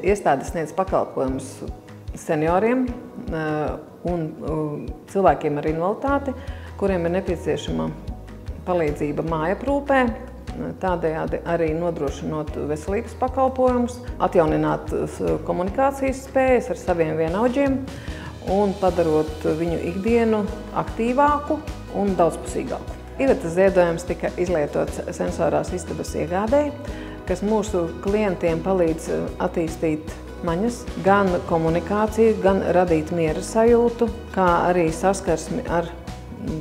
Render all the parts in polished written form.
Iestāde sniedz pakalpojumus senioriem un cilvēkiem ar invaliditāti, kuriem ir nepieciešama palīdzība mājaprūpē, tādējādi arī nodrošinot veselības pakalpojumus, atjaunināt komunikācijas spējas ar saviem vienaudžiem un padarot viņu ikdienu aktīvāku un daudzpusīgāku. Ivetas ziedojums tika izlietots sensorās istabas iegādē, kas mūsu klientiem palīdz attīstīt maņas, gan komunikāciju, gan radīt miera sajūtu, kā arī saskarsmi ar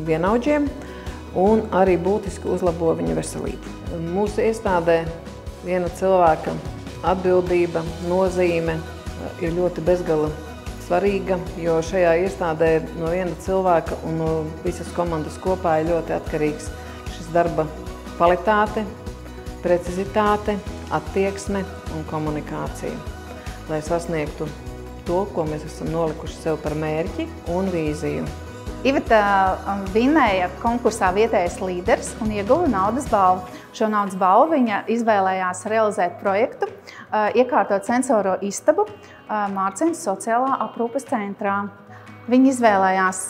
vienaudžiem un arī būtiski uzlabo viņa veselību. Mūsu iestādē viena cilvēka atbildība, nozīme ir ļoti bezgala svarīga, jo šajā iestādē no viena cilvēka un no visas komandas kopā ir ļoti atkarīgs šis darba kvalitāte, precizitāte, attieksme un komunikācija, lai sasniegtu to, ko mēs esam nolikuši sev par mērķi un vīziju. Iveta vinēja konkursā Vietējais līderis un ieguva naudas balvu. Šo naudas balvu viņa izvēlējās realizēt projektu, iekārtot sensoro istabu Mārciņas sociālā aprūpes centrā. Viņa izvēlējās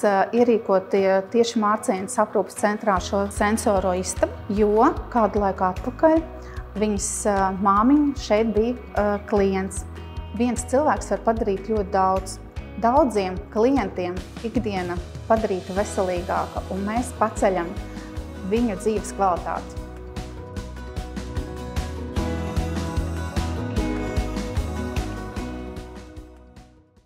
ierīkot tieši Mārciņas aprūpes centrā šo sensoro istabu, jo kādu laiku atpakaļ viņas māmiņa šeit bija klients. Viens cilvēks var padarīt ļoti daudz. Daudziem klientiem ikdiena padarīta veselīgāka, un mēs paceļam viņu dzīves kvalitāti.